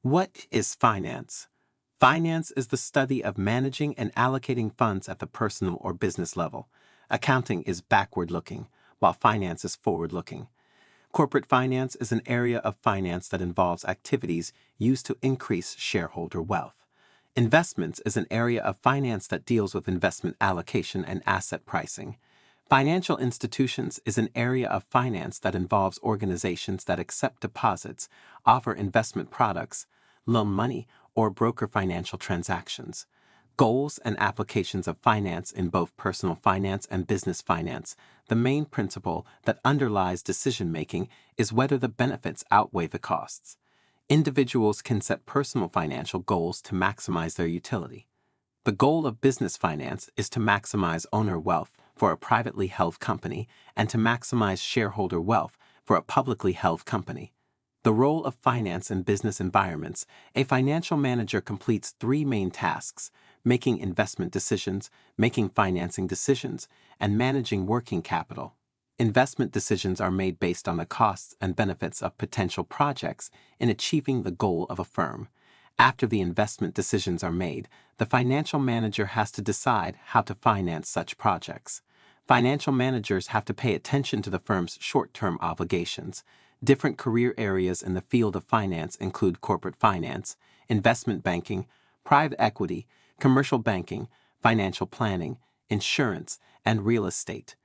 What is finance? Finance is the study of managing and allocating funds at the personal or business level. Accounting is backward-looking, while finance is forward-looking. Corporate finance is an area of finance that involves activities used to increase shareholder wealth. Investments is an area of finance that deals with investment allocation and asset pricing. Financial institutions is an area of finance that involves organizations that accept deposits, offer investment products, loan money, or broker financial transactions. Goals and applications of finance in both personal finance and business finance. The main principle that underlies decision-making is whether the benefits outweigh the costs. Individuals can set personal financial goals to maximize their utility. The goal of business finance is to maximize owner wealth for a privately held company and to maximize shareholder wealth for a publicly held company. The role of finance in business environments. A financial manager completes three main tasks: making investment decisions, making financing decisions, and managing working capital. Investment decisions are made based on the costs and benefits of potential projects in achieving the goal of a firm. After the investment decisions are made, the financial manager has to decide how to finance such projects. Financial managers have to pay attention to the firm's short-term obligations. Different career areas in the field of finance include corporate finance, investment banking, private equity, commercial banking, financial planning, insurance, and real estate.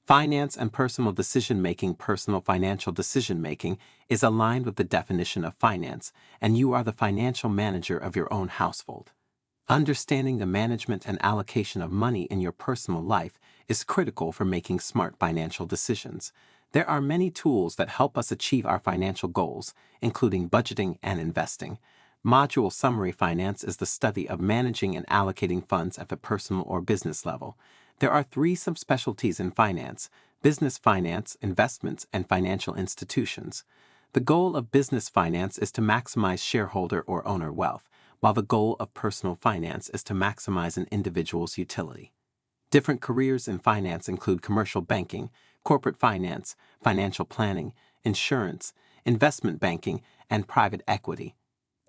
Finance and personal decision-making. Personal financial decision-making is aligned with the definition of finance, and you are the financial manager of your own household. Understanding the management and allocation of money in your personal life is critical for making smart financial decisions. There are many tools that help us achieve our financial goals, including budgeting and investing. Module Summary. Finance is the study of managing and allocating funds at the personal or business level. There are three subspecialties in finance: business finance, investments, and financial institutions. The goal of business finance is to maximize shareholder or owner wealth, while the goal of personal finance is to maximize an individual's utility. Different careers in finance include commercial banking, corporate finance, financial planning, insurance, investment banking, and private equity.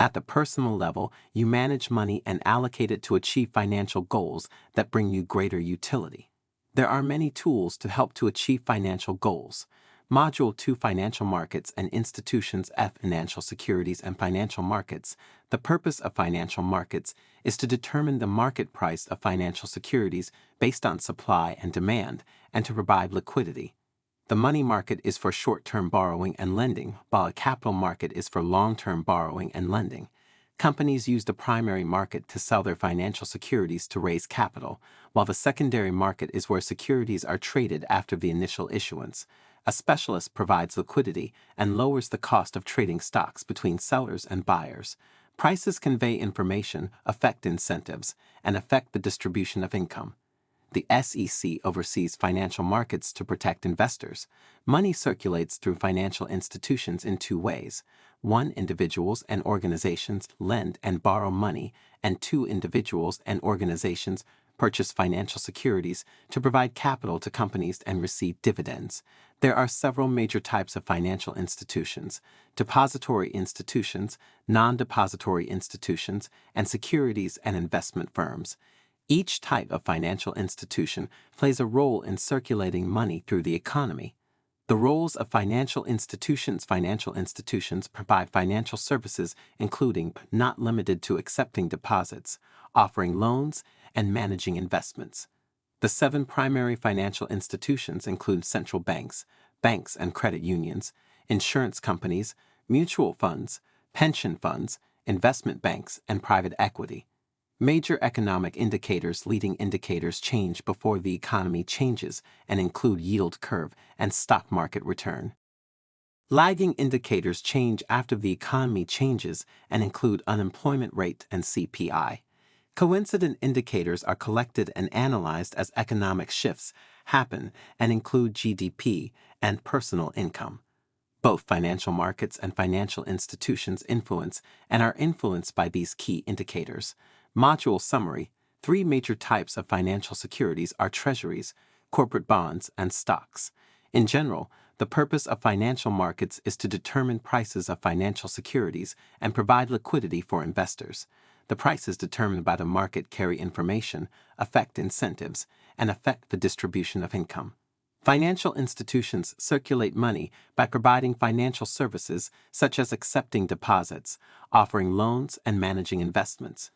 At the personal level, you manage money and allocate it to achieve financial goals that bring you greater utility. There are many tools to help to achieve financial goals. Module 2. Financial markets and institutions. Financial securities and financial markets. The purpose of financial markets is to determine the market price of financial securities based on supply and demand, and to provide liquidity. The money market is for short-term borrowing and lending, while a capital market is for long-term borrowing and lending. Companies use the primary market to sell their financial securities to raise capital, while the secondary market is where securities are traded after the initial issuance. A specialist provides liquidity and lowers the cost of trading stocks between sellers and buyers. Prices convey information, affect incentives, and affect the distribution of income. The SEC oversees financial markets to protect investors. Money circulates through financial institutions in two ways. 1. Individuals and organizations lend and borrow money, and 2. Individuals and organizations purchase financial securities to provide capital to companies and receive dividends. There are several major types of financial institutions: depository institutions, non-depository institutions, and securities and investment firms. Each type of financial institution plays a role in circulating money through the economy. The roles of financial institutions. Financial institutions provide financial services including but not limited to accepting deposits, offering loans, and managing investments. The 7 primary financial institutions include central banks, banks and credit unions, insurance companies, mutual funds, pension funds, investment banks, and private equity. Major economic indicators. Leading indicators change before the economy changes and include yield curve and stock market return. Lagging indicators change after the economy changes and include unemployment rate and CPI. Coincident indicators are collected and analyzed as economic shifts happen and include GDP and personal income. Both financial markets and financial institutions influence and are influenced by these key indicators. Module Summary. 3 major types of financial securities are treasuries, corporate bonds, and stocks. In general, The purpose of financial markets is to determine prices of financial securities and provide liquidity for investors. The prices determined by the market carry information, affect incentives, and affect the distribution of income. Financial institutions circulate money by providing financial services such as accepting deposits, offering loans, and managing investments.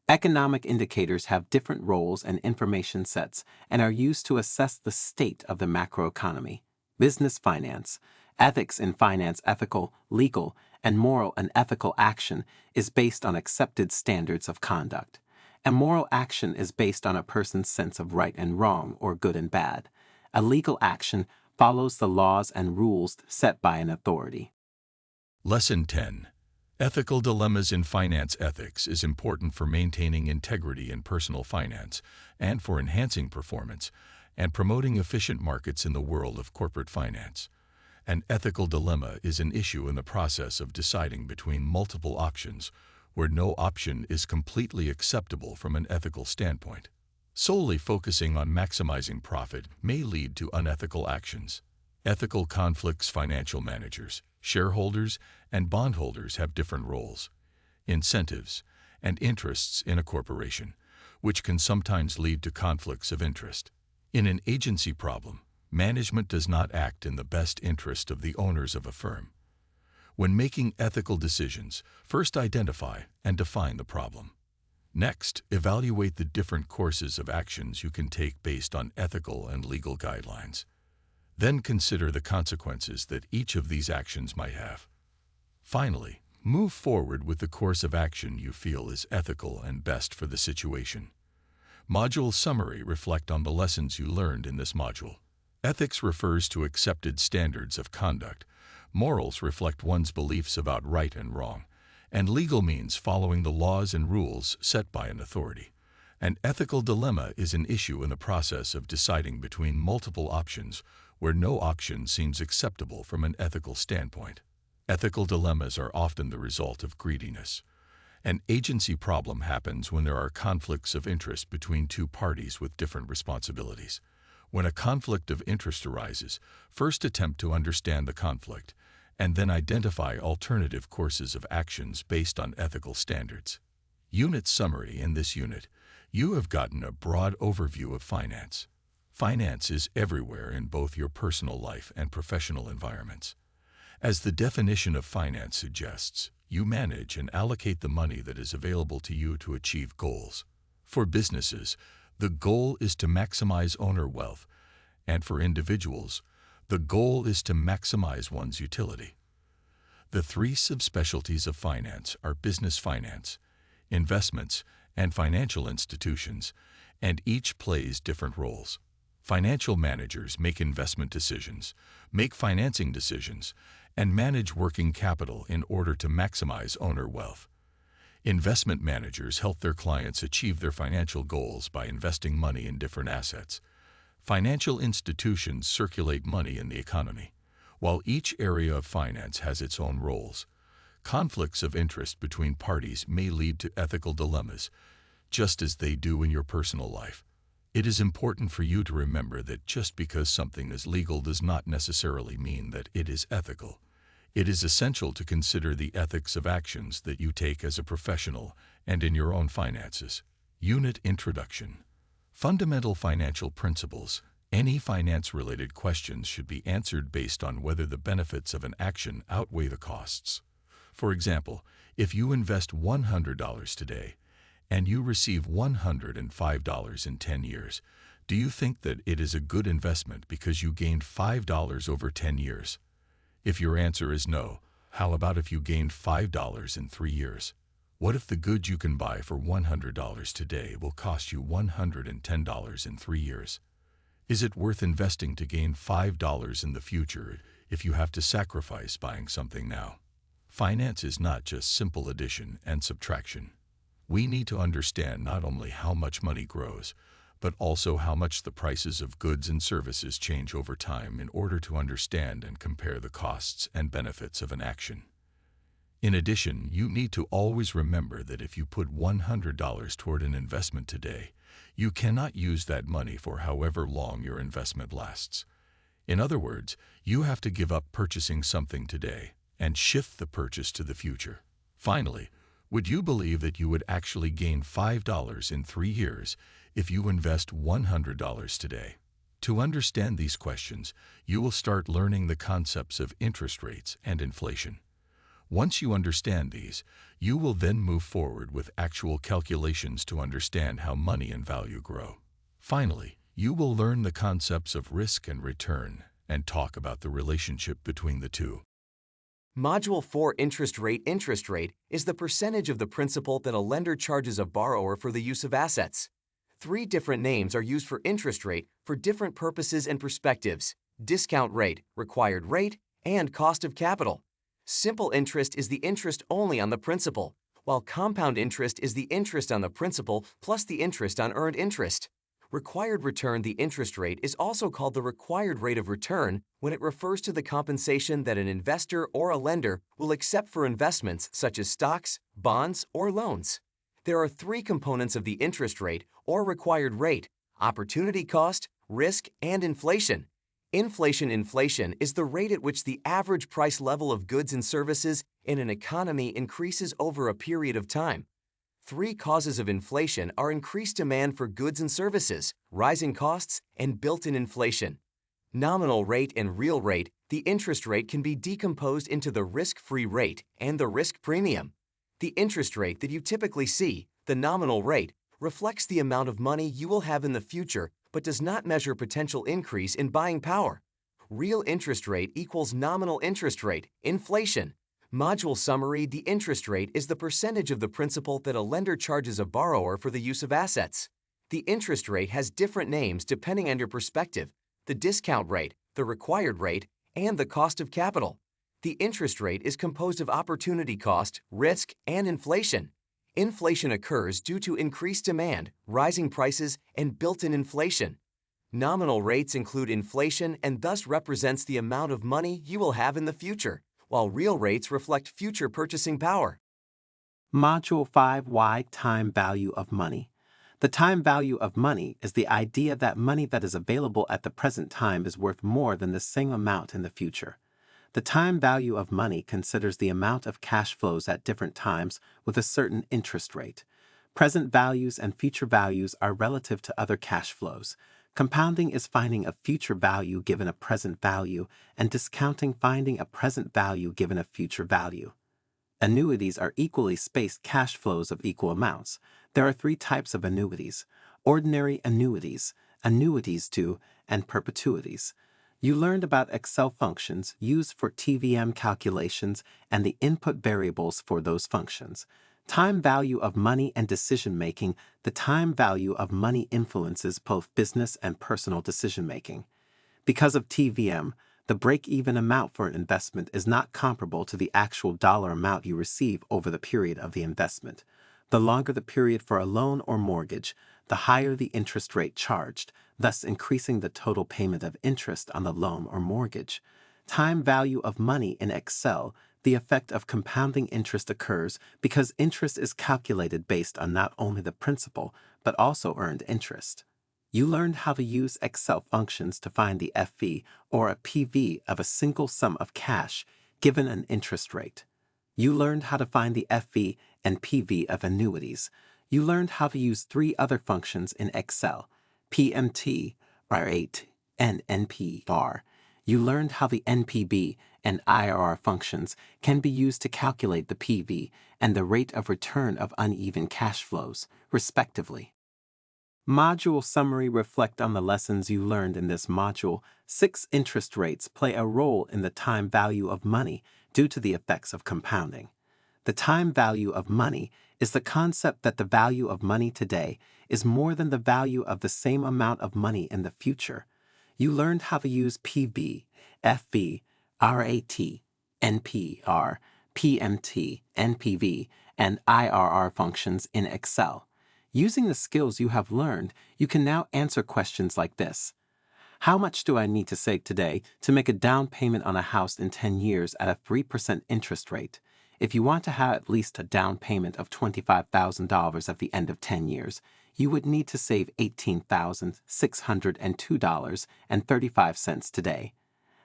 Economic indicators have different roles and information sets and are used to assess the state of the macroeconomy. Business finance, ethics in finance, ethical, legal, and moral and ethical action is based on accepted standards of conduct. A moral action is based on a person's sense of right and wrong or good and bad. A legal action follows the laws and rules set by an authority. Lesson 10. Ethical dilemmas in finance ethics is important for maintaining integrity in personal finance and for enhancing performance and promoting efficient markets in the world of corporate finance. An ethical dilemma is an issue in the process of deciding between multiple options where no option is completely acceptable from an ethical standpoint. Solely focusing on maximizing profit may lead to unethical actions. Ethical conflicts. Financial managers, shareholders, and bondholders have different roles, incentives, and interests in a corporation, which can sometimes lead to conflicts of interest. In an agency problem, management does not act in the best interest of the owners of a firm. When making ethical decisions, first identify and define the problem. Next, evaluate the different courses of actions you can take based on ethical and legal guidelines. Then consider the consequences that each of these actions might have. Finally, move forward with the course of action you feel is ethical and best for the situation. Module summary. Reflect on the lessons you learned in this module. Ethics refers to accepted standards of conduct. Morals reflect one's beliefs about right and wrong. And legal means following the laws and rules set by an authority. An ethical dilemma is an issue in the process of deciding between multiple options where no option seems acceptable from an ethical standpoint. Ethical dilemmas are often the result of greediness. An agency problem happens when there are conflicts of interest between two parties with different responsibilities. When a conflict of interest arises, first attempt to understand the conflict, and then identify alternative courses of actions based on ethical standards. Unit summary. In this unit, you have gotten a broad overview of finance. Finance is everywhere in both your personal life and professional environments. As the definition of finance suggests, you manage and allocate the money that is available to you to achieve goals. For businesses, the goal is to maximize owner wealth, and for individuals, the goal is to maximize one's utility. The three subspecialties of finance are business finance, investments, and financial institutions, and each plays different roles. Financial managers make investment decisions, make financing decisions, and manage working capital in order to maximize owner wealth. Investment managers help their clients achieve their financial goals by investing money in different assets. Financial institutions circulate money in the economy. While each area of finance has its own roles, conflicts of interest between parties may lead to ethical dilemmas, just as they do in your personal life. It is important for you to remember that just because something is legal does not necessarily mean that it is ethical. It is essential to consider the ethics of actions that you take as a professional and in your own finances. Unit Introduction. Fundamental financial principles. Any finance-related questions should be answered based on whether the benefits of an action outweigh the costs. For example, if you invest $100 today and you receive $105 in 10 years, do you think that it is a good investment because you gained $5 over 10 years? If your answer is no, how about if you gained $5 in 3 years? What if the goods you can buy for $100 today will cost you $110 in 3 years? Is it worth investing to gain $5 in the future if you have to sacrifice buying something now? Finance is not just simple addition and subtraction. We need to understand not only how much money grows, but also how much the prices of goods and services change over time in order to understand and compare the costs and benefits of an action. In addition, you need to always remember that if you put $100 toward an investment today, you cannot use that money for however long your investment lasts. In other words, you have to give up purchasing something today and shift the purchase to the future. Finally, would you believe that you would actually gain $5 in 3 years if you invest $100 today? To understand these questions, you will start learning the concepts of interest rates and inflation. Once you understand these, you will then move forward with actual calculations to understand how money and value grow. Finally, you will learn the concepts of risk and return and talk about the relationship between the two. Module 4 Interest rate is the percentage of the principal that a lender charges a borrower for the use of assets. 3 different names are used for interest rate for different purposes and perspectives: discount rate, required rate, and cost of capital. Simple interest is the interest only on the principal, while compound interest is the interest on the principal plus the interest on earned interest. Required return, the interest rate, is also called the required rate of return when it refers to the compensation that an investor or a lender will accept for investments such as stocks, bonds, or loans. There are 3 components of the interest rate or required rate: opportunity cost, risk, and inflation. Inflation is the rate at which the average price level of goods and services in an economy increases over a period of time. 3 causes of inflation are increased demand for goods and services, rising costs, and built-in inflation. Nominal rate and real rate, the interest rate can be decomposed into the risk-free rate and the risk premium. The interest rate that you typically see, the nominal rate, reflects the amount of money you will have in the future but does not measure potential increase in buying power. Real interest rate equals nominal interest rate, inflation. Module summary: the interest rate is the percentage of the principal that a lender charges a borrower for the use of assets. The interest rate has different names depending on your perspective: the discount rate, the required rate, and the cost of capital. The interest rate is composed of opportunity cost, risk, and inflation. Inflation occurs due to increased demand, rising prices, and built-in inflation. Nominal rates include inflation and thus represents the amount of money you will have in the future, while real rates reflect future purchasing power. Module 5Y Time Value of Money. The time value of money is the idea that money that is available at the present time is worth more than the same amount in the future. The time value of money considers the amount of cash flows at different times with a certain interest rate. Present values and future values are relative to other cash flows. Compounding is finding a future value given a present value, and discounting finding a present value given a future value. Annuities are equally spaced cash flows of equal amounts. There are 3 types of annuities: ordinary annuities, annuities to, and perpetuities. You learned about Excel functions used for TVM calculations and the input variables for those functions. Time value of money and decision-making. The time value of money influences both business and personal decision-making. Because of TVM, the break-even amount for an investment is not comparable to the actual dollar amount you receive over the period of the investment. The longer the period for a loan or mortgage, the higher the interest rate charged, thus increasing the total payment of interest on the loan or mortgage. Time value of money in Excel. The effect of compounding interest occurs because interest is calculated based on not only the principal, but also earned interest. You learned how to use Excel functions to find the FV or a PV of a single sum of cash given an interest rate. You learned how to find the FV and PV of annuities. You learned how to use 3 other functions in Excel: PMT, R8, and NPR. You learned how the NPB and IRR functions can be used to calculate the PV and the rate of return of uneven cash flows, respectively. Module summary: reflect on the lessons you learned in this module. 6 interest rates play a role in the time value of money due to the effects of compounding. The time value of money is the concept that the value of money today is more than the value of the same amount of money in the future. You learned how to use PV, FV, RAT, NPR, PMT, NPV, and IRR functions in Excel. Using the skills you have learned, you can now answer questions like this: how much do I need to save today to make a down payment on a house in 10 years at a 3% interest rate? If you want to have at least a down payment of $25,000 at the end of 10 years, you would need to save $18,602.35 today.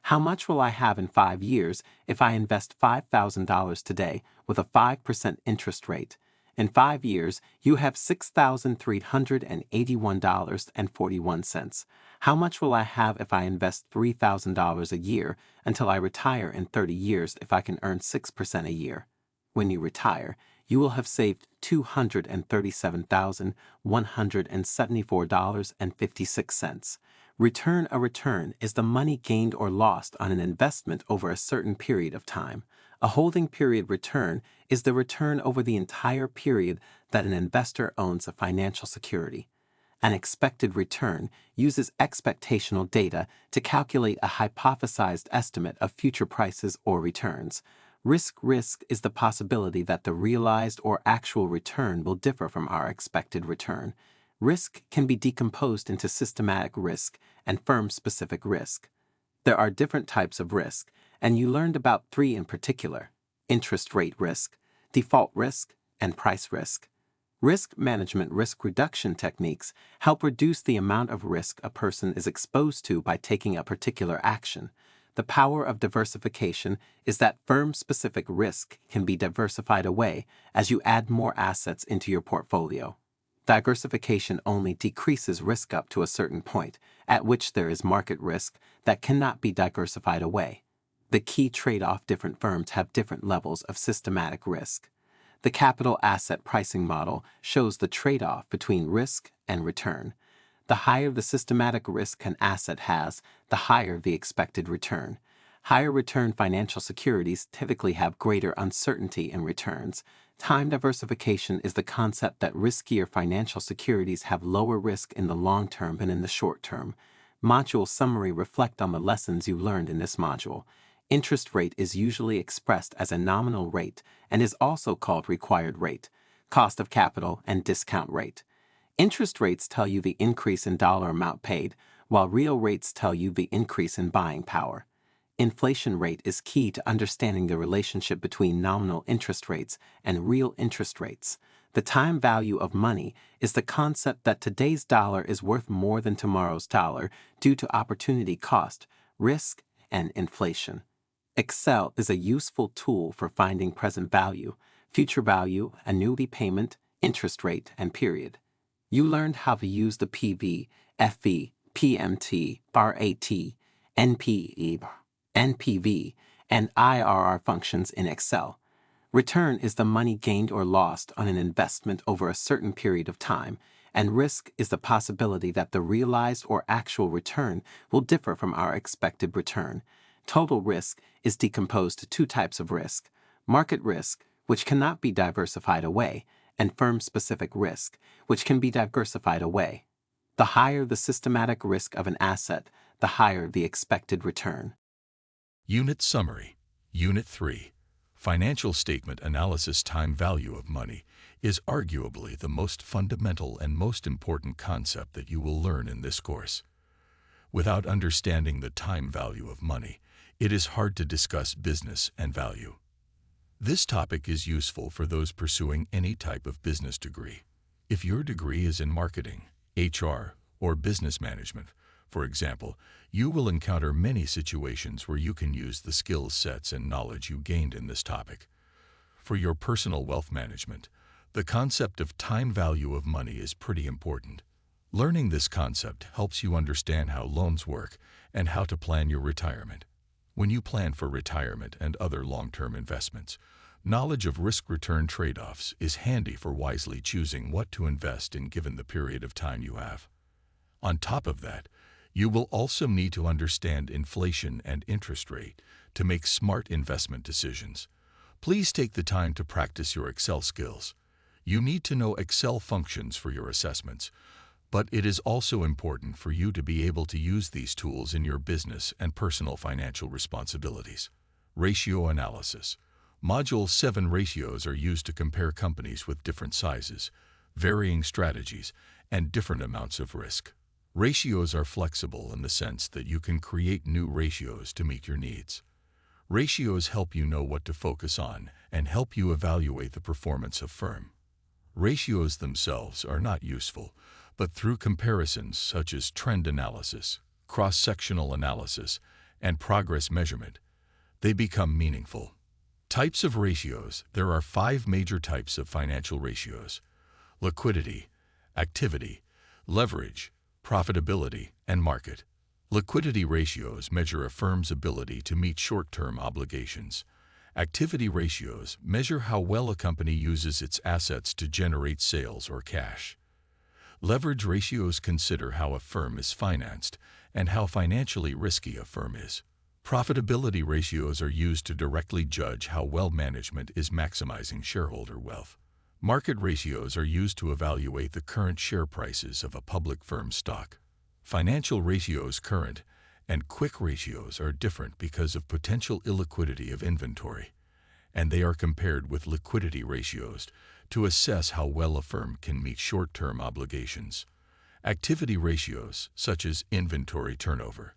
How much will I have in 5 years if I invest $5,000 today with a 5% interest rate? In 5 years, you have $6,381.41. How much will I have if I invest $3,000 a year until I retire in 30 years if I can earn 6% a year? When you retire, you will have saved $237,174.56. Return a return is the money gained or lost on an investment over a certain period of time. A holding period return is the return over the entire period that an investor owns a financial security. An expected return uses expectational data to calculate a hypothesized estimate of future prices or returns. Risk is the possibility that the realized or actual return will differ from our expected return. Risk can be decomposed into systematic risk and firm-specific risk. There are different types of risk, and you learned about 3 in particular: interest rate risk, default risk, and price risk. Risk management risk reduction techniques help reduce the amount of risk a person is exposed to by taking a particular action. The power of diversification is that firm-specific risk can be diversified away as you add more assets into your portfolio. Diversification only decreases risk up to a certain point, at which there is market risk that cannot be diversified away. The key trade-off: different firms have different levels of systematic risk. The capital asset pricing model shows the trade-off between risk and return. The higher the systematic risk an asset has, the higher the expected return. Higher return financial securities typically have greater uncertainty in returns. Time diversification is the concept that riskier financial securities have lower risk in the long term than in the short term. Module summary: reflect on the lessons you learned in this module. Interest rate is usually expressed as a nominal rate and is also called required rate, cost of capital, and discount rate. Interest rates tell you the increase in dollar amount paid, while real rates tell you the increase in buying power. Inflation rate is key to understanding the relationship between nominal interest rates and real interest rates. The time value of money is the concept that today's dollar is worth more than tomorrow's dollar due to opportunity cost, risk, and inflation. Excel is a useful tool for finding present value, future value, annuity payment, interest rate, and period. You learned how to use the PV, FV, PMT, RAT, NPE, NPV, and IRR functions in Excel. Return is the money gained or lost on an investment over a certain period of time, and risk is the possibility that the realized or actual return will differ from our expected return. Total risk is decomposed to 2 types of risk: market risk, which cannot be diversified away, and firm-specific risk, which can be diversified away. The higher the systematic risk of an asset, the higher the expected return. Unit Summary. Unit 3. Financial Statement Analysis. Time value of money is arguably the most fundamental and most important concept that you will learn in this course. Without understanding the time value of money, it is hard to discuss business and value. This topic is useful for those pursuing any type of business degree. If your degree is in marketing, HR, or business management, for example, you will encounter many situations where you can use the skill sets and knowledge you gained in this topic. For your personal wealth management, the concept of time value of money is pretty important. Learning this concept helps you understand how loans work and how to plan your retirement. When you plan for retirement and other long-term investments, knowledge of risk-return trade-offs is handy for wisely choosing what to invest in given the period of time you have. On top of that, you will also need to understand inflation and interest rate to make smart investment decisions. Please take the time to practice your Excel skills. You need to know Excel functions for your assessments, but it is also important for you to be able to use these tools in your business and personal financial responsibilities. Ratio Analysis. Module 7. Ratios are used to compare companies with different sizes, varying strategies, and different amounts of risk. Ratios are flexible in the sense that you can create new ratios to meet your needs. Ratios help you know what to focus on and help you evaluate the performance of firm. Ratios themselves are not useful, but through comparisons such as trend analysis, cross-sectional analysis, and progress measurement, they become meaningful. Types of ratios. There are 5 major types of financial ratios: liquidity, activity, leverage, profitability, and market. Liquidity ratios measure a firm's ability to meet short-term obligations. Activity ratios measure how well a company uses its assets to generate sales or cash. Leverage ratios consider how a firm is financed and how financially risky a firm is. Profitability ratios are used to directly judge how well management is maximizing shareholder wealth. Market ratios are used to evaluate the current share prices of a public firm's stock. Financial ratios, current and quick ratios, are different because of potential illiquidity of inventory, and they are compared with liquidity ratios to assess how well a firm can meet short-term obligations. Activity ratios, such as inventory turnover,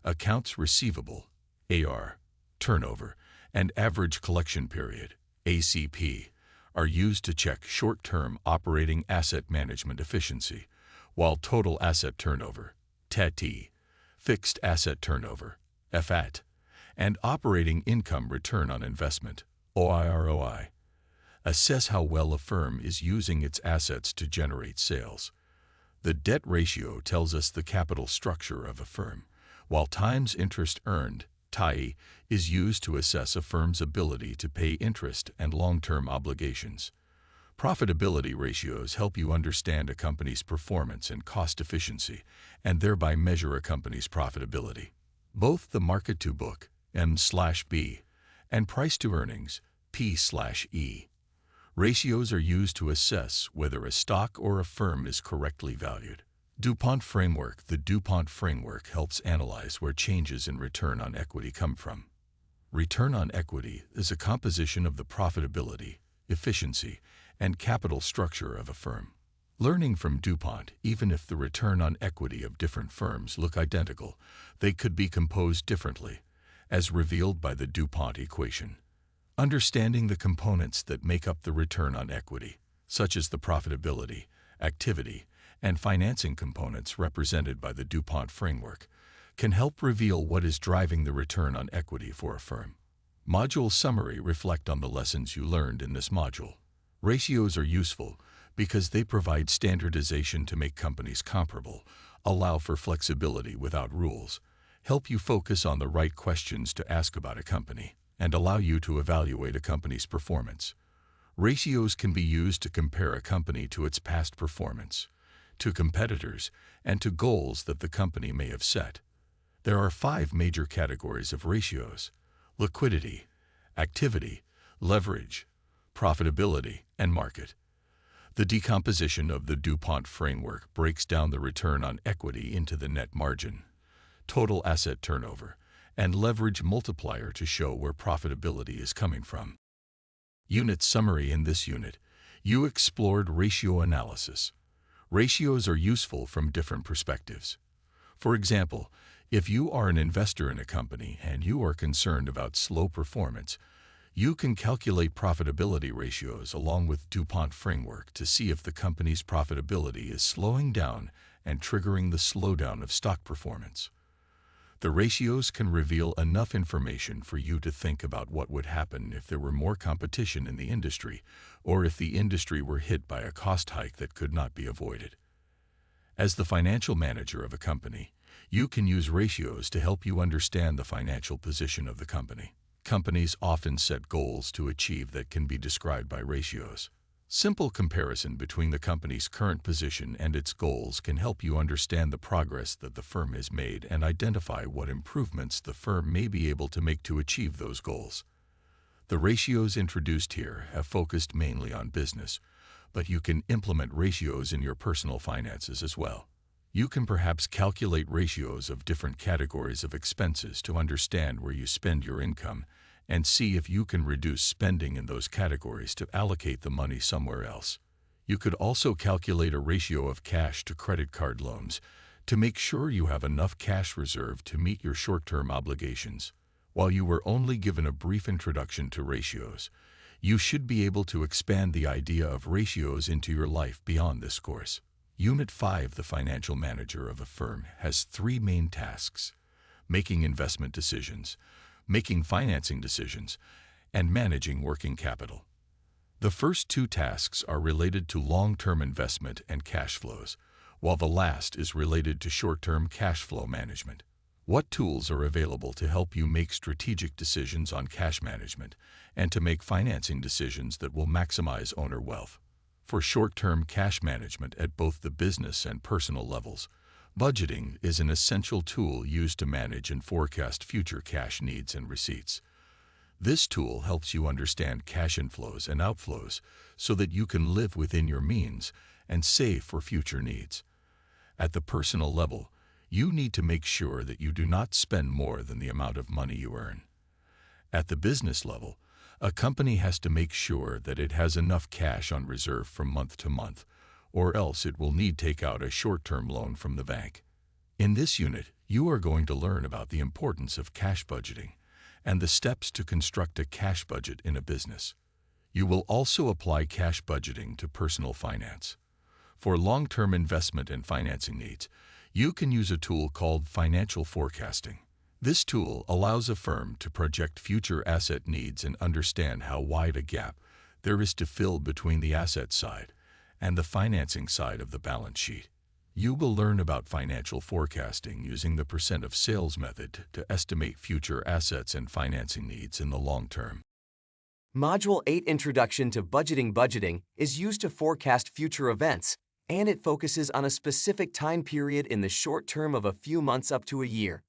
accounts receivable, AR, turnover, and average collection period, ACP, are used to check short-term operating asset management efficiency, while total asset turnover, TAT, fixed asset turnover, FAT, and operating income return on investment, OIROI, assess how well a firm is using its assets to generate sales. The debt ratio tells us the capital structure of a firm, while times interest earned, TIE, is used to assess a firm's ability to pay interest and long-term obligations. Profitability ratios help you understand a company's performance and cost efficiency, and thereby measure a company's profitability. Both the market-to-book, M/B, and price-to-earnings, P/E, ratios are used to assess whether a stock or a firm is correctly valued. DuPont Framework. The DuPont Framework helps analyze where changes in return on equity come from. Return on equity is a composition of the profitability, efficiency, and capital structure of a firm. Learning from DuPont, even if the return on equity of different firms look identical, they could be composed differently, as revealed by the DuPont equation. Understanding the components that make up the return on equity, such as the profitability, activity, and financing components represented by the DuPont framework, can help reveal what is driving the return on equity for a firm. Module summary. Reflect on the lessons you learned in this module. Ratios are useful because they provide standardization to make companies comparable, allow for flexibility without rules, help you focus on the right questions to ask about a company, and allow you to evaluate a company's performance. Ratios can be used to compare a company to its past performance, to competitors, and to goals that the company may have set. There are 5 major categories of ratios: liquidity, activity, leverage, profitability, and market. The decomposition of the DuPont framework breaks down the return on equity into the net margin, total asset turnover, and leverage multiplier to show where profitability is coming from. Unit summary. In this unit, you explored ratio analysis. Ratios are useful from different perspectives. For example, if you are an investor in a company and you are concerned about slow performance, you can calculate profitability ratios along with DuPont framework to see if the company's profitability is slowing down and triggering the slowdown of stock performance. The ratios can reveal enough information for you to think about what would happen if there were more competition in the industry, or if the industry were hit by a cost hike that could not be avoided. As the financial manager of a company, you can use ratios to help you understand the financial position of the company. Companies often set goals to achieve that can be described by ratios. Simple comparison between the company's current position and its goals can help you understand the progress that the firm has made and identify what improvements the firm may be able to make to achieve those goals. The ratios introduced here have focused mainly on business, but you can implement ratios in your personal finances as well. You can perhaps calculate ratios of different categories of expenses to understand where you spend your income and see if you can reduce spending in those categories to allocate the money somewhere else. You could also calculate a ratio of cash to credit card loans to make sure you have enough cash reserve to meet your short-term obligations. While you were only given a brief introduction to ratios, you should be able to expand the idea of ratios into your life beyond this course. Unit 5, the financial manager of a firm, has 3 main tasks: making investment decisions, making financing decisions, and managing working capital. The first 2 tasks are related to long-term investment and cash flows, while the last is related to short-term cash flow management. What tools are available to help you make strategic decisions on cash management and to make financing decisions that will maximize owner wealth? For short-term cash management at both the business and personal levels, budgeting is an essential tool used to manage and forecast future cash needs and receipts. This tool helps you understand cash inflows and outflows so that you can live within your means and save for future needs. At the personal level, you need to make sure that you do not spend more than the amount of money you earn. At the business level, a company has to make sure that it has enough cash on reserve from month to month, or else it will need to take out a short-term loan from the bank. In this unit, you are going to learn about the importance of cash budgeting and the steps to construct a cash budget in a business. You will also apply cash budgeting to personal finance. For long-term investment and financing needs, you can use a tool called financial forecasting. This tool allows a firm to project future asset needs and understand how wide a gap there is to fill between the asset side and the financing side of the balance sheet. You will learn about financial forecasting using the percent of sales method to estimate future assets and financing needs in the long term. Module 8, Introduction to Budgeting. Budgeting is used to forecast future events, and it focuses on a specific time period in the short term of a few months up to a year.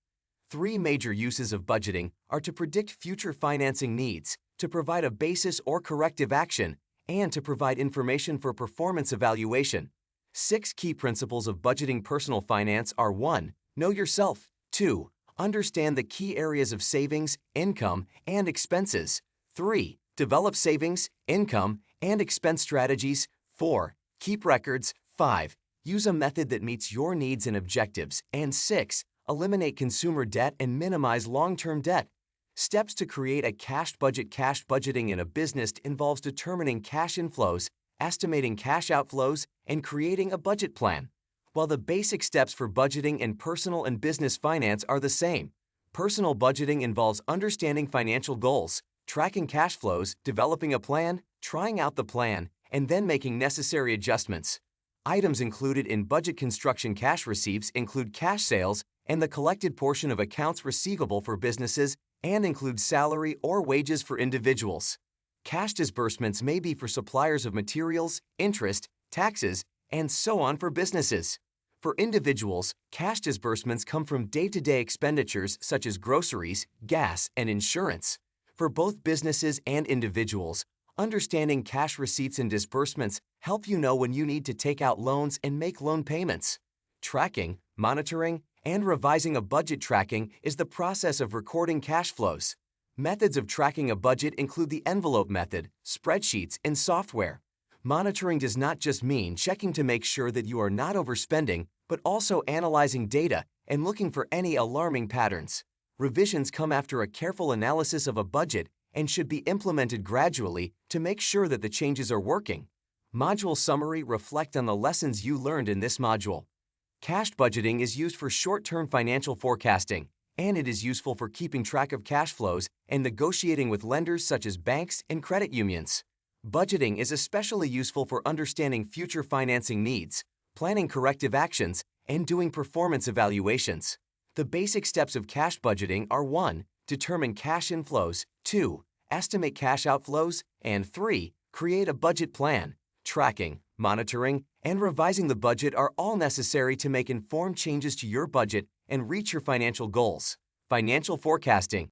3 major uses of budgeting are to predict future financing needs, to provide a basis or corrective action, and to provide information for performance evaluation. 6 key principles of budgeting personal finance are: 1. Know yourself. 2. Understand the key areas of savings, income, and expenses. 3. Develop savings, income, and expense strategies. 4. Keep records. 5. Use a method that meets your needs and objectives. And 6. Eliminate consumer debt and minimize long-term debt. Steps to create a cash budget. Cash budgeting in a business involves determining cash inflows, estimating cash outflows, and creating a budget plan. While the basic steps for budgeting in personal and business finance are the same, personal budgeting involves understanding financial goals, tracking cash flows, developing a plan, trying out the plan, and then making necessary adjustments. Items included in budget construction: cash receipts include cash sales and the collected portion of accounts receivable for businesses and include salary or wages for individuals. Cash disbursements may be for suppliers of materials, interest, taxes, and so on for businesses. For individuals, cash disbursements come from day-to-day expenditures such as groceries, gas, and insurance. For both businesses and individuals, understanding cash receipts and disbursements help you know when you need to take out loans and make loan payments. Tracking, monitoring, and revising a budget. Tracking is the process of recording cash flows. Methods of tracking a budget include the envelope method, spreadsheets, and software. Monitoring does not just mean checking to make sure that you are not overspending, but also analyzing data and looking for any alarming patterns. Revisions come after a careful analysis of a budget and should be implemented gradually to make sure that the changes are working. Module summary: reflect on the lessons you learned in this module. Cash budgeting is used for short-term financial forecasting, and it is useful for keeping track of cash flows and negotiating with lenders such as banks and credit unions. Budgeting is especially useful for understanding future financing needs, planning corrective actions, and doing performance evaluations. The basic steps of cash budgeting are: 1. Determine cash inflows. 2. Estimate cash outflows. And 3. Create a budget plan. Tracking, monitoring, and revising the budget are all necessary to make informed changes to your budget and reach your financial goals. Financial forecasting.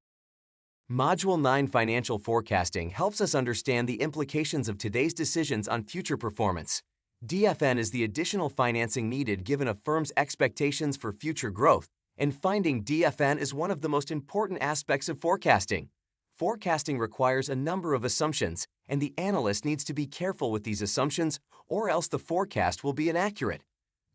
Module 9, Financial Forecasting, helps us understand the implications of today's decisions on future performance. DFN is the additional financing needed given a firm's expectations for future growth, and finding DFN is one of the most important aspects of forecasting. Forecasting requires a number of assumptions, and the analyst needs to be careful with these assumptions, or else the forecast will be inaccurate.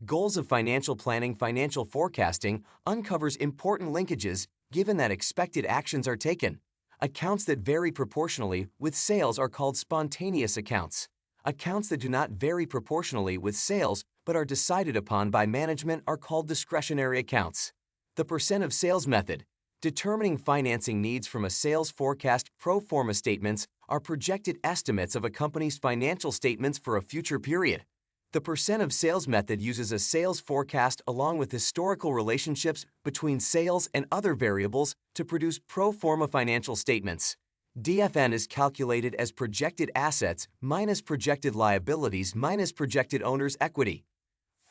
Goals of financial planning. Financial forecasting uncovers important linkages given that expected actions are taken. Accounts that vary proportionally with sales are called spontaneous accounts. Accounts that do not vary proportionally with sales but are decided upon by management are called discretionary accounts. The percent of sales method. Determining financing needs from a sales forecast. Pro forma statements are projected estimates of a company's financial statements for a future period. The percent of sales method uses a sales forecast along with historical relationships between sales and other variables to produce pro forma financial statements. DFN is calculated as projected assets minus projected liabilities minus projected owner's equity.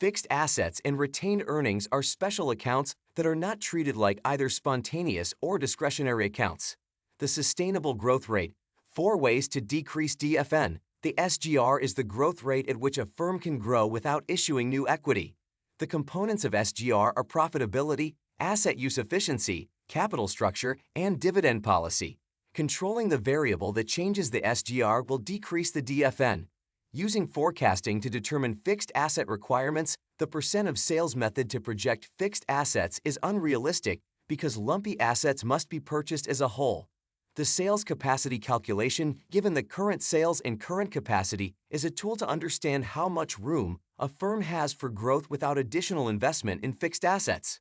Fixed assets and retained earnings are special accounts that are not treated like either spontaneous or discretionary accounts. The sustainable growth rate. 4 ways to decrease DFN. The SGR is the growth rate at which a firm can grow without issuing new equity. The components of SGR are profitability, asset use efficiency, capital structure, and dividend policy. Controlling the variable that changes the SGR will decrease the DFN. Using forecasting to determine fixed asset requirements, the percent of sales method to project fixed assets is unrealistic because lumpy assets must be purchased as a whole. The sales capacity calculation, given the current sales and current capacity, is a tool to understand how much room a firm has for growth without additional investment in fixed assets.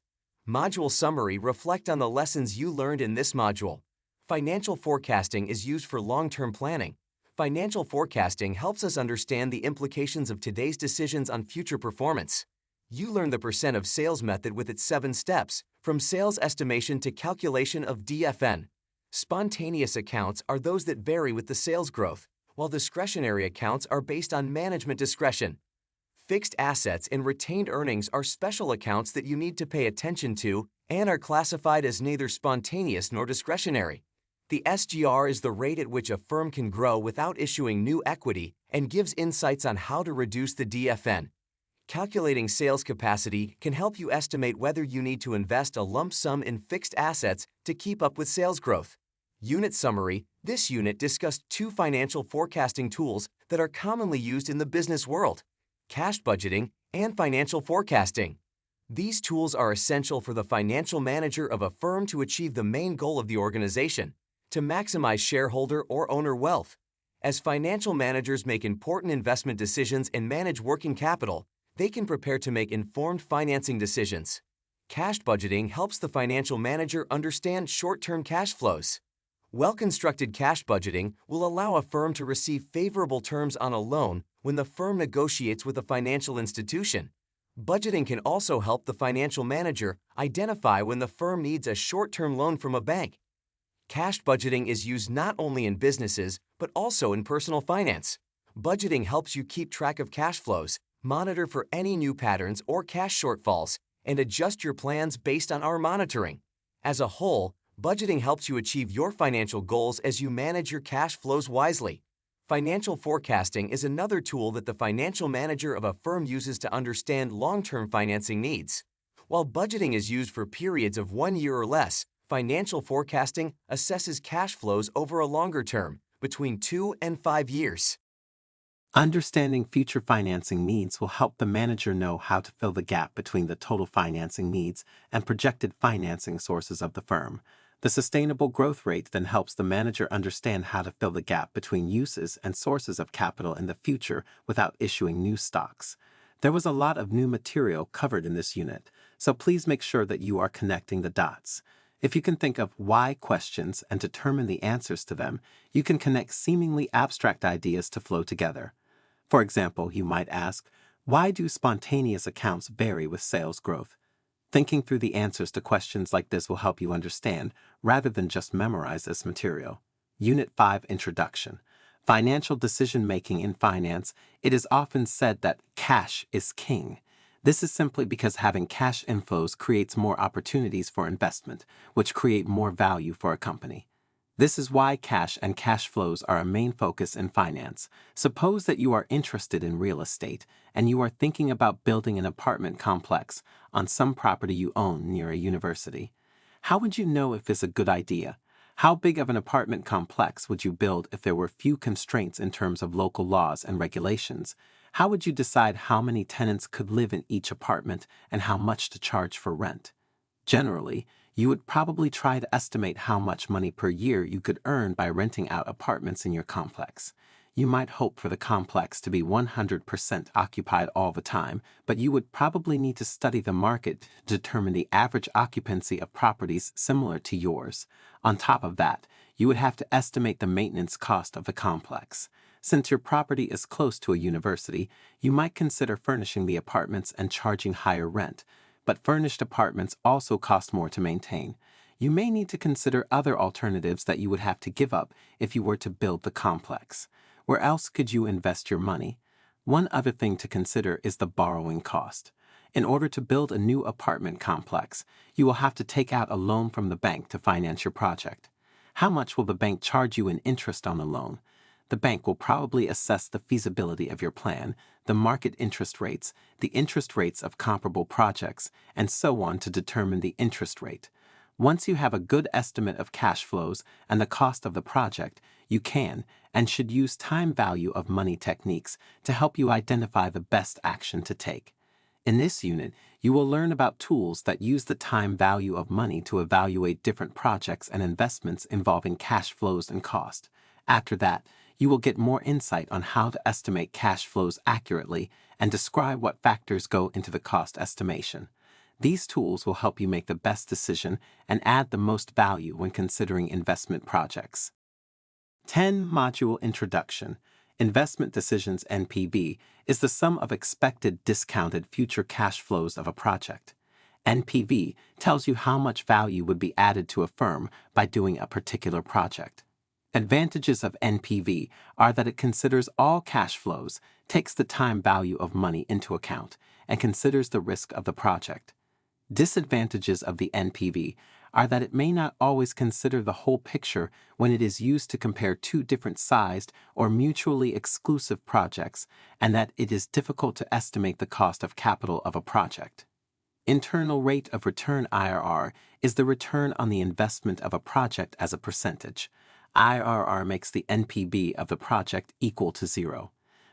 Module summary. Reflect on the lessons you learned in this module. Financial forecasting is used for long-term planning. Financial forecasting helps us understand the implications of today's decisions on future performance. You learned the percent of sales method with its 7 steps, from sales estimation to calculation of DFN. Spontaneous accounts are those that vary with the sales growth, while discretionary accounts are based on management discretion. Fixed assets and retained earnings are special accounts that you need to pay attention to and are classified as neither spontaneous nor discretionary. The SGR is the rate at which a firm can grow without issuing new equity and gives insights on how to reduce the DFN. Calculating sales capacity can help you estimate whether you need to invest a lump sum in fixed assets to keep up with sales growth. Unit summary. This unit discussed 2 financial forecasting tools that are commonly used in the business world: cash budgeting and financial forecasting. These tools are essential for the financial manager of a firm to achieve the main goal of the organization, to maximize shareholder or owner wealth. As financial managers make important investment decisions and manage working capital, they can prepare to make informed financing decisions. Cash budgeting helps the financial manager understand short-term cash flows. Well-constructed cash budgeting will allow a firm to receive favorable terms on a loan when the firm negotiates with a financial institution. Budgeting can also help the financial manager identify when the firm needs a short-term loan from a bank. Cash budgeting is used not only in businesses, but also in personal finance. Budgeting helps you keep track of cash flows, monitor for any new patterns or cash shortfalls, and adjust your plans based on our monitoring. As a whole, budgeting helps you achieve your financial goals as you manage your cash flows wisely. Financial forecasting is another tool that the financial manager of a firm uses to understand long-term financing needs. While budgeting is used for periods of 1 year or less, financial forecasting assesses cash flows over a longer term, between 2 and 5 years. Understanding future financing needs will help the manager know how to fill the gap between the total financing needs and projected financing sources of the firm. The sustainable growth rate then helps the manager understand how to fill the gap between uses and sources of capital in the future without issuing new stocks. There was a lot of new material covered in this unit, so please make sure that you are connecting the dots. If you can think of why questions and determine the answers to them, you can connect seemingly abstract ideas to flow together. For example, you might ask, why do spontaneous accounts vary with sales growth? Thinking through the answers to questions like this will help you understand, rather than just memorize this material. Unit 5 Introduction. Financial decision-making in finance. It is often said that cash is king. This is simply because having cash inflows creates more opportunities for investment, which create more value for a company. This is why cash and cash flows are a main focus in finance. Suppose that you are interested in real estate and you are thinking about building an apartment complex on some property you own near a university. How would you know if it's a good idea? How big of an apartment complex would you build if there were few constraints in terms of local laws and regulations? How would you decide how many tenants could live in each apartment and how much to charge for rent? Generally, You would probably try to estimate how much money per year you could earn by renting out apartments in your complex. You might hope for the complex to be 100% occupied all the time, but you would probably need to study the market to determine the average occupancy of properties similar to yours. On top of that, you would have to estimate the maintenance cost of the complex. Since your property is close to a university, you might consider furnishing the apartments and charging higher rent, but furnished apartments also cost more to maintain. You may need to consider other alternatives that you would have to give up if you were to build the complex. Where else could you invest your money? One other thing to consider is the borrowing cost. In order to build a new apartment complex, you will have to take out a loan from the bank to finance your project. How much will the bank charge you in interest on the loan? The bank will probably assess the feasibility of your plan, the market interest rates, the interest rates of comparable projects, and so on to determine the interest rate. Once you have a good estimate of cash flows and the cost of the project, you can and should use time value of money techniques to help you identify the best action to take. In this unit, you will learn about tools that use the time value of money to evaluate different projects and investments involving cash flows and cost. After that, you will get more insight on how to estimate cash flows accurately and describe what factors go into the cost estimation. These tools will help you make the best decision and add the most value when considering investment projects. 10 Module Introduction. Investment Decisions NPV is the sum of expected discounted future cash flows of a project. NPV tells you how much value would be added to a firm by doing a particular project. Advantages of NPV are that it considers all cash flows, takes the time value of money into account, and considers the risk of the project. Disadvantages of the NPV are that it may not always consider the whole picture when it is used to compare two different sized or mutually exclusive projects, and that it is difficult to estimate the cost of capital of a project. Internal rate of return IRR is the return on the investment of a project as a percentage. IRR makes the NPV of the project equal to 0.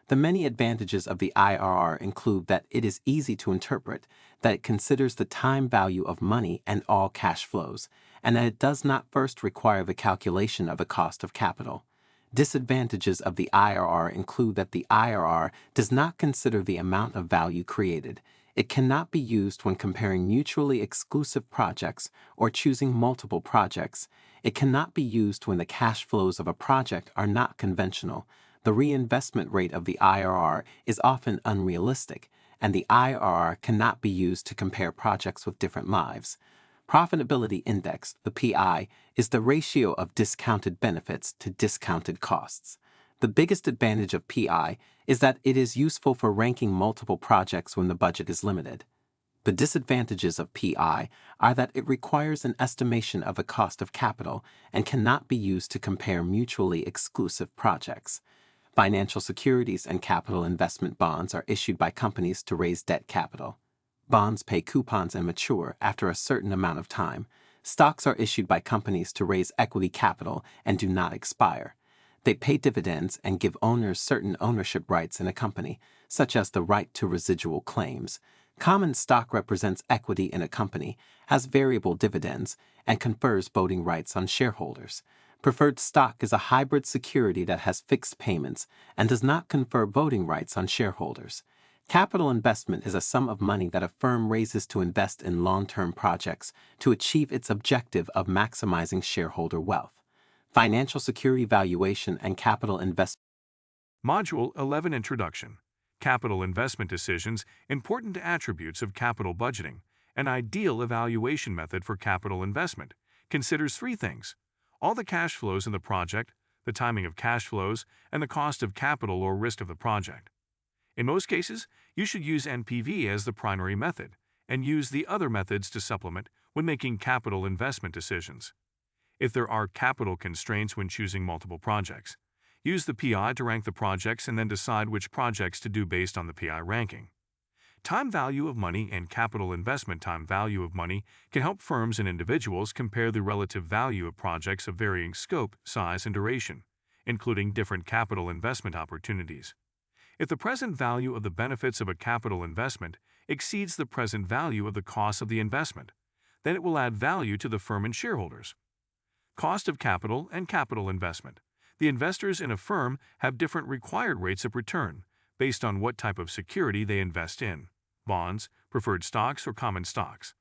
The many advantages of the IRR include that it is easy to interpret, that it considers the time value of money and all cash flows, and that it does not first require the calculation of the cost of capital. Disadvantages of the IRR include that the IRR does not consider the amount of value created. It cannot be used when comparing mutually exclusive projects or choosing multiple projects. It cannot be used when the cash flows of a project are not conventional. The reinvestment rate of the IRR is often unrealistic, and the IRR cannot be used to compare projects with different lives. Profitability Index, the PI, is the ratio of discounted benefits to discounted costs. The biggest advantage of PI is that it is useful for ranking multiple projects when the budget is limited. The disadvantages of PI are that it requires an estimation of the cost of capital and cannot be used to compare mutually exclusive projects. Financial securities and capital investment bonds are issued by companies to raise debt capital. Bonds pay coupons and mature after a certain amount of time. Stocks are issued by companies to raise equity capital and do not expire. They pay dividends and give owners certain ownership rights in a company, such as the right to residual claims. Common stock represents equity in a company, has variable dividends, and confers voting rights on shareholders. Preferred stock is a hybrid security that has fixed payments and does not confer voting rights on shareholders. Capital investment is a sum of money that a firm raises to invest in long-term projects to achieve its objective of maximizing shareholder wealth. Financial security valuation and capital investment. Module 11 Introduction. Capital investment decisions, important attributes of capital budgeting. An ideal evaluation method for capital investment considers three things: all the cash flows in the project, the timing of cash flows, and the cost of capital or risk of the project. In most cases, you should use NPV as the primary method and use the other methods to supplement when making capital investment decisions. If there are capital constraints when choosing multiple projects, use the PI to rank the projects and then decide which projects to do based on the PI ranking. Time value of money and capital investment time value of money can help firms and individuals compare the relative value of projects of varying scope, size, and duration, including different capital investment opportunities. If the present value of the benefits of a capital investment exceeds the present value of the cost of the investment, then it will add value to the firm and shareholders. Cost of capital and capital investment. The investors in a firm have different required rates of return based on what type of security they invest in: bonds, preferred stocks, or common stocks.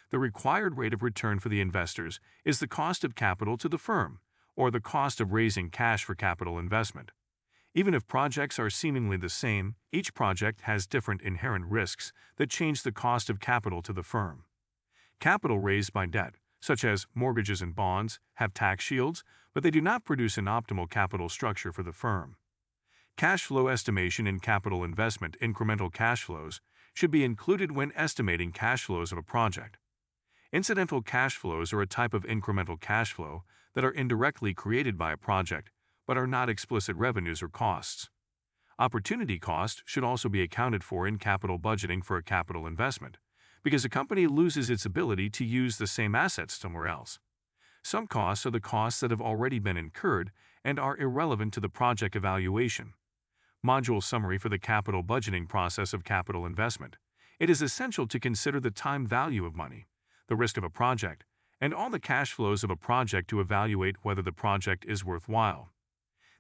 The required rate of return for the investors is the cost of capital to the firm, or the cost of raising cash for capital investment. Even if projects are seemingly the same, each project has different inherent risks that change the cost of capital to the firm. Capital raised by debt, such as mortgages and bonds, have tax shields, but they do not produce an optimal capital structure for the firm. Cash flow estimation in capital investment. Incremental cash flows should be included when estimating cash flows of a project. Incidental cash flows are a type of incremental cash flow that are indirectly created by a project, but are not explicit revenues or costs. Opportunity cost should also be accounted for in capital budgeting for a capital investment, because a company loses its ability to use the same assets somewhere else. Some costs are the costs that have already been incurred and are irrelevant to the project evaluation. Module summary for the capital budgeting process of capital investment. It is essential to consider the time value of money, the risk of a project, and all the cash flows of a project to evaluate whether the project is worthwhile.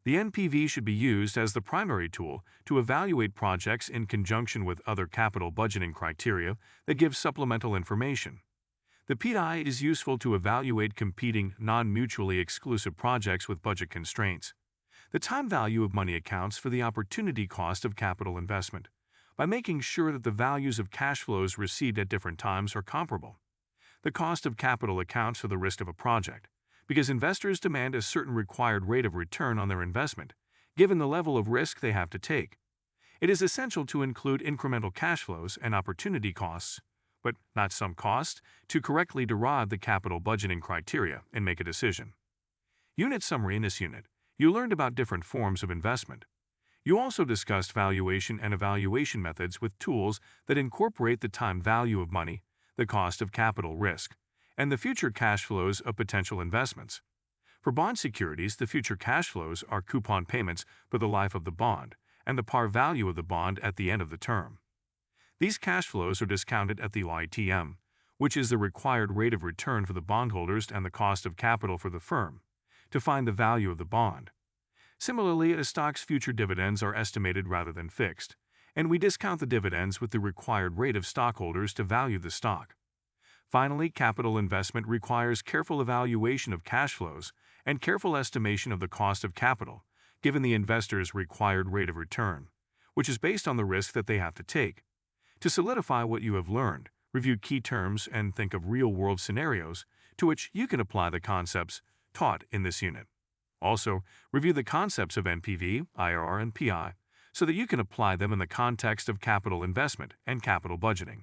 The NPV should be used as the primary tool to evaluate projects in conjunction with other capital budgeting criteria that give supplemental information. The PDI is useful to evaluate competing, non-mutually exclusive projects with budget constraints. The time value of money accounts for the opportunity cost of capital investment by making sure that the values of cash flows received at different times are comparable. The cost of capital accounts for the risk of a project, because investors demand a certain required rate of return on their investment, given the level of risk they have to take. It is essential to include incremental cash flows and opportunity costs, but not sum costs, to correctly derive the capital budgeting criteria and make a decision. Unit summary. In this unit, you learned about different forms of investment. You also discussed valuation and evaluation methods with tools that incorporate the time value of money, the cost of capital risk, and the future cash flows of potential investments. For bond securities, the future cash flows are coupon payments for the life of the bond and the par value of the bond at the end of the term. These cash flows are discounted at the LITM, which is the required rate of return for the bondholders and the cost of capital for the firm, to find the value of the bond. Similarly, a stock's future dividends are estimated rather than fixed, and we discount the dividends with the required rate of stockholders to value the stock. Finally, capital investment requires careful evaluation of cash flows and careful estimation of the cost of capital, given the investor's required rate of return, which is based on the risk that they have to take. To solidify what you have learned, review key terms and think of real-world scenarios to which you can apply the concepts taught in this unit. Also, review the concepts of NPV, IRR, and PI so that you can apply them in the context of capital investment and capital budgeting.